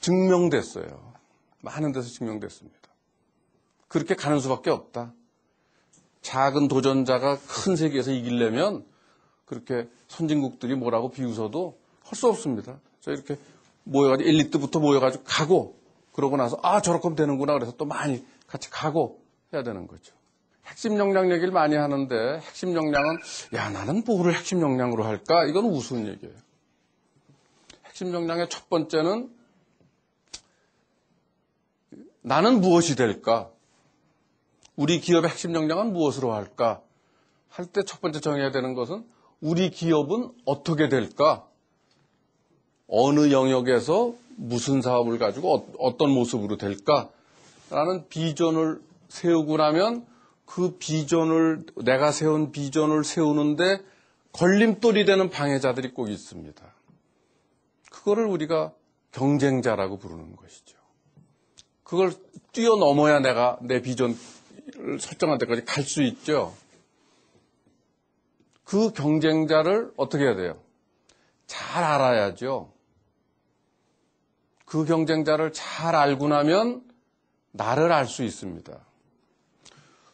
증명됐어요. 많은 데서 증명됐습니다. 그렇게 가는 수밖에 없다. 작은 도전자가 큰 세계에서 이기려면 그렇게 선진국들이 뭐라고 비웃어도 할 수 없습니다. 저 이렇게 모여가지고 엘리트부터 모여가지고 가고 그러고 나서 저렇게 하면 되는구나 그래서 또 많이 같이 가고 해야 되는 거죠. 핵심 역량 얘기를 많이 하는데 핵심 역량은 나는 뭐를 핵심 역량으로 할까? 이건 우스운 얘기예요. 핵심 역량의 첫 번째는 나는 무엇이 될까? 우리 기업의 핵심 역량은 무엇으로 할까? 할 때 첫 번째 정해야 되는 것은 우리 기업은 어떻게 될까? 어느 영역에서 무슨 사업을 가지고 어떤 모습으로 될까? 라는 비전을 세우고 나면 그 비전을, 내가 세운 비전을 세우는데 걸림돌이 되는 방해자들이 꼭 있습니다. 그거를 우리가 경쟁자라고 부르는 것이죠. 그걸 뛰어넘어야 내가 내 비전을 설정할 때까지 갈 수 있죠. 그 경쟁자를 어떻게 해야 돼요? 잘 알아야죠. 그 경쟁자를 잘 알고 나면 나를 알 수 있습니다.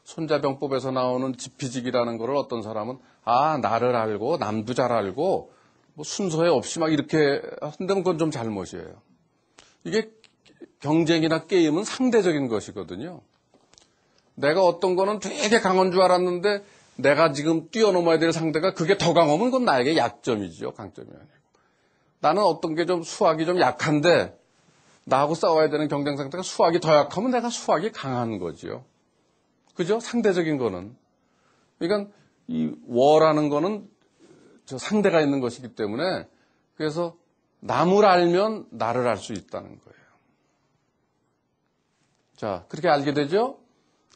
손자병법에서 나오는 지피지기라는 거를 어떤 사람은 나를 알고 남도 잘 알고 뭐 순서에 없이 막 이렇게 한다면 그건 좀 잘못이에요. 이게 경쟁이나 게임은 상대적인 것이거든요. 내가 어떤 거는 되게 강한 줄 알았는데 내가 지금 뛰어넘어야 될 상대가 그게 더 강하면 그건 나에게 약점이죠. 강점이 아니고. 나는 어떤 게 좀 수학이 좀 약한데 나하고 싸워야 되는 경쟁 상대가 수학이 더 약하면 내가 수학이 강한 거죠. 그죠? 상대적인 거는. 그러니까 이 워라는 거는 저 상대가 있는 것이기 때문에 그래서 남을 알면 나를 알 수 있다는 거예요. 자, 그렇게 알게 되죠?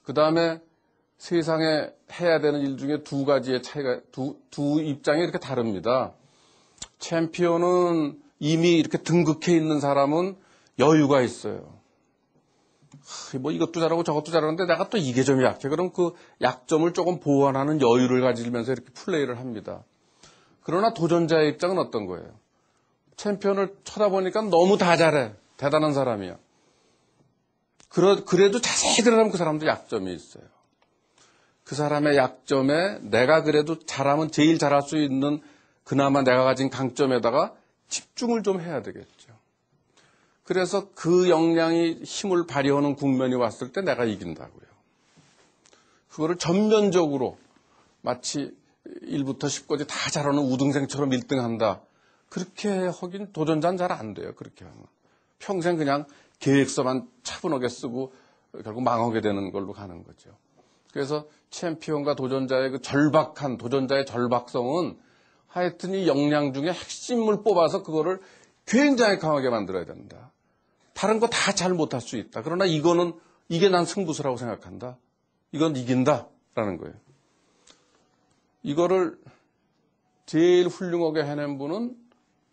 그 다음에 세상에 해야 되는 일 중에 두 가지의 차이가, 두 입장이 이렇게 다릅니다. 챔피언은 이미 이렇게 등극해 있는 사람은 여유가 있어요. 뭐 이것도 잘하고 저것도 잘하는데 내가 또 이게 좀 약해. 그럼 그 약점을 조금 보완하는 여유를 가지면서 이렇게 플레이를 합니다. 그러나 도전자의 입장은 어떤 거예요? 챔피언을 쳐다보니까 너무 다 잘해. 대단한 사람이야. 그래도 자세히 들어가면 그 사람도 약점이 있어요. 그 사람의 약점에 내가 그래도 잘하면 제일 잘할 수 있는 그나마 내가 가진 강점에다가 집중을 좀 해야 되겠죠. 그래서 그 역량이 힘을 발휘하는 국면이 왔을 때 내가 이긴다고요. 그거를 전면적으로 마치 1부터 10까지 다 잘하는 우등생처럼 1등한다. 그렇게 하긴 도전자는 잘 안 돼요. 그렇게 하면. 평생 그냥 계획서만 차분하게 쓰고 결국 망하게 되는 걸로 가는 거죠. 그래서 챔피언과 도전자의 그 절박한 도전자의 절박성은 하여튼 이 역량 중에 핵심을 뽑아서 그거를 굉장히 강하게 만들어야 된다. 다른 거 다 잘 못할 수 있다. 그러나 이게 난 승부수라고 생각한다. 이건 이긴다라는 거예요. 이거를 제일 훌륭하게 해낸 분은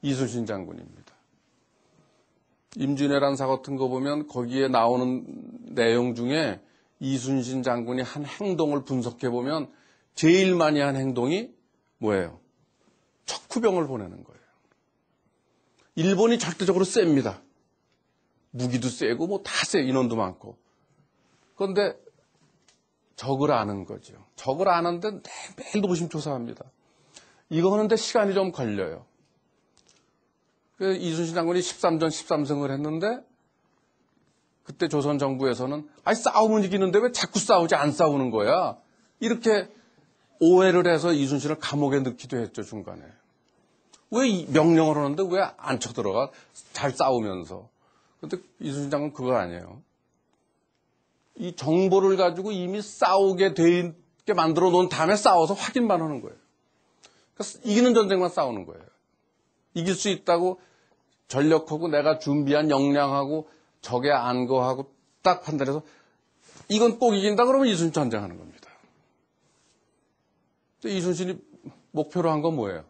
이순신 장군입니다. 임진왜란 사고 같은 거 보면 거기에 나오는 내용 중에 이순신 장군이 한 행동을 분석해 보면 제일 많이 한 행동이 뭐예요? 척후병을 보내는 거예요. 일본이 절대적으로 셉니다. 무기도 세고 뭐 다 세, 인원도 많고. 그런데 적을 아는 거죠. 적을 아는데 매일 노심초사합니다. 이거 하는데 시간이 좀 걸려요. 그래서 이순신 장군이 13전 13승을 했는데 그때 조선 정부에서는 싸우면 이기는데 왜 자꾸 싸우지 안 싸우는 거야? 이렇게 오해를 해서 이순신을 감옥에 넣기도 했죠, 중간에. 왜 명령을 하는데 왜 안 쳐들어가? 잘 싸우면서. 근데 이순신 장군은 그거 아니에요. 이 정보를 가지고 이미 싸우게 되게 만들어 놓은 다음에 싸워서 확인만 하는 거예요. 그러니까 이기는 전쟁만 싸우는 거예요. 이길 수 있다고 전력하고 내가 준비한 역량하고 적의 안거하고 딱 판단해서 이건 꼭 이긴다 그러면 이순신 전쟁하는 겁니다. 이순신이 목표로 한 건 뭐예요?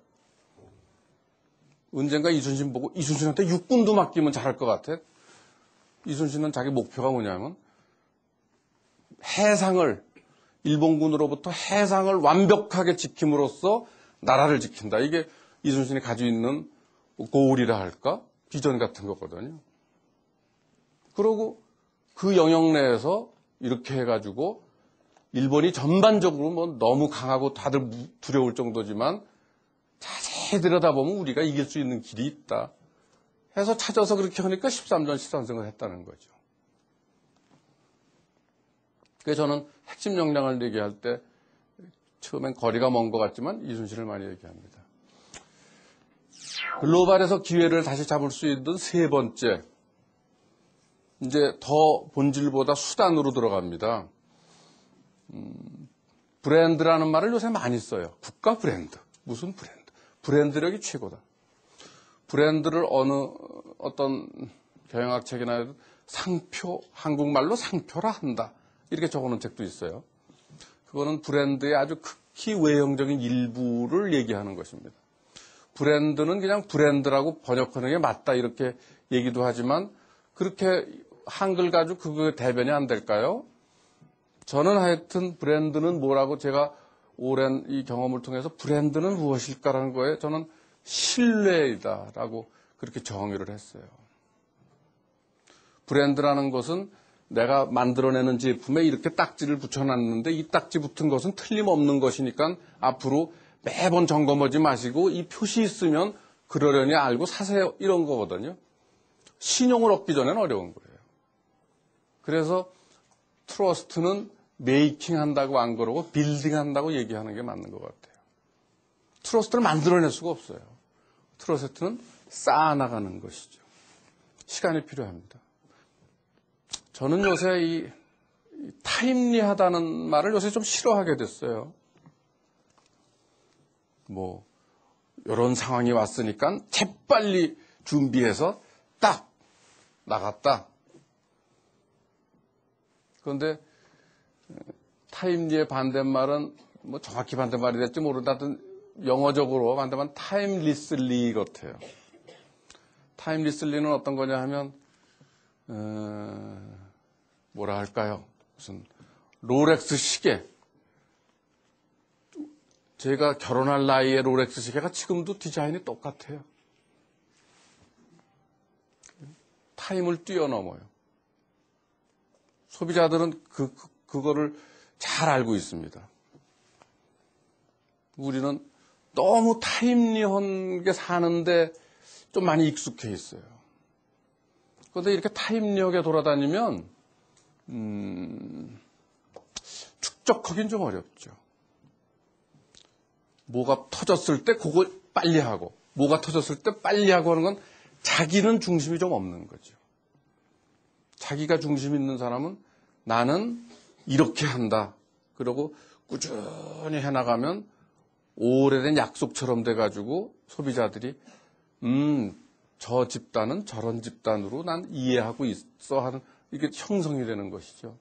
언젠가 이순신 보고 이순신한테 육군도 맡기면 잘할 것 같아. 이순신은 자기 목표가 뭐냐면 해상을 일본군으로부터 해상을 완벽하게 지킴으로써 나라를 지킨다. 이게 이순신이 가지고 있는 고울이라 할까? 비전 같은 거거든요. 그러고 그 영역 내에서 이렇게 해가지고 일본이 전반적으로 뭐 너무 강하고 다들 두려울 정도지만 자세히 들여다보면 우리가 이길 수 있는 길이 있다 해서 찾아서 그렇게 하니까 13전 13승을 했다는 거죠. 그래서 저는 핵심 역량을 얘기할 때 처음엔 거리가 먼 것 같지만 이순신을 많이 얘기합니다. 글로벌에서 기회를 다시 잡을 수 있는 세 번째, 이제 더 본질보다 수단으로 들어갑니다. 브랜드라는 말을 요새 많이 써요. 국가 브랜드. 무슨 브랜드? 브랜드력이 최고다. 브랜드를 어떤 경영학책이나 상표, 한국말로 상표라 한다. 이렇게 적어놓은 책도 있어요. 그거는 브랜드의 아주 극히 외형적인 일부를 얘기하는 것입니다. 브랜드는 그냥 브랜드라고 번역하는 게 맞다 이렇게 얘기도 하지만 그렇게 한글 가지고 그거 대변이 안 될까요? 저는 하여튼 브랜드는 뭐라고 제가 오랜 이 경험을 통해서 브랜드는 무엇일까라는 거에 저는 신뢰이다라고 그렇게 정의를 했어요. 브랜드라는 것은 내가 만들어내는 제품에 이렇게 딱지를 붙여놨는데 이 딱지 붙은 것은 틀림없는 것이니까 앞으로 매번 점검하지 마시고 이 표시 있으면 그러려니 알고 사세요. 이런 거거든요. 신용을 얻기 전에는 어려운 거예요. 그래서 트러스트는 메이킹 한다고 안 그러고 빌딩 한다고 얘기하는 게 맞는 것 같아요. 트러스트를 만들어낼 수가 없어요. 트러스트는 쌓아나가는 것이죠. 시간이 필요합니다. 저는 요새 이 타임리하다는 말을 요새 좀 싫어하게 됐어요. 뭐 이런 상황이 왔으니까 재빨리 준비해서 딱 나갔다. 그런데 타임리의 반대말은 뭐 정확히 반대말이 될지 모르다. 하여튼 영어적으로 반대말은 타임리슬리 같아요. 타임리슬리는 어떤 거냐 하면 뭐라 할까요? 무슨 롤렉스 시계. 제가 결혼할 나이에 롤렉스 시계가 지금도 디자인이 똑같아요. 타임을 뛰어넘어요. 소비자들은 그거를 잘 알고 있습니다. 우리는 너무 타임리한 게 사는데 좀 많이 익숙해 있어요. 그런데 이렇게 타임리하게 돌아다니면 축적하긴 좀 어렵죠. 뭐가 터졌을 때 그거 빨리 하고 뭐가 터졌을 때 빨리 하고 하는 건 자기는 중심이 좀 없는 거죠. 자기가 중심 있는 사람은 나는 이렇게 한다. 그러고 꾸준히 해나가면 오래된 약속처럼 돼가지고 소비자들이 저 집단은 저런 집단으로 난 이해하고 있어 하는 이게 형성이 되는 것이죠.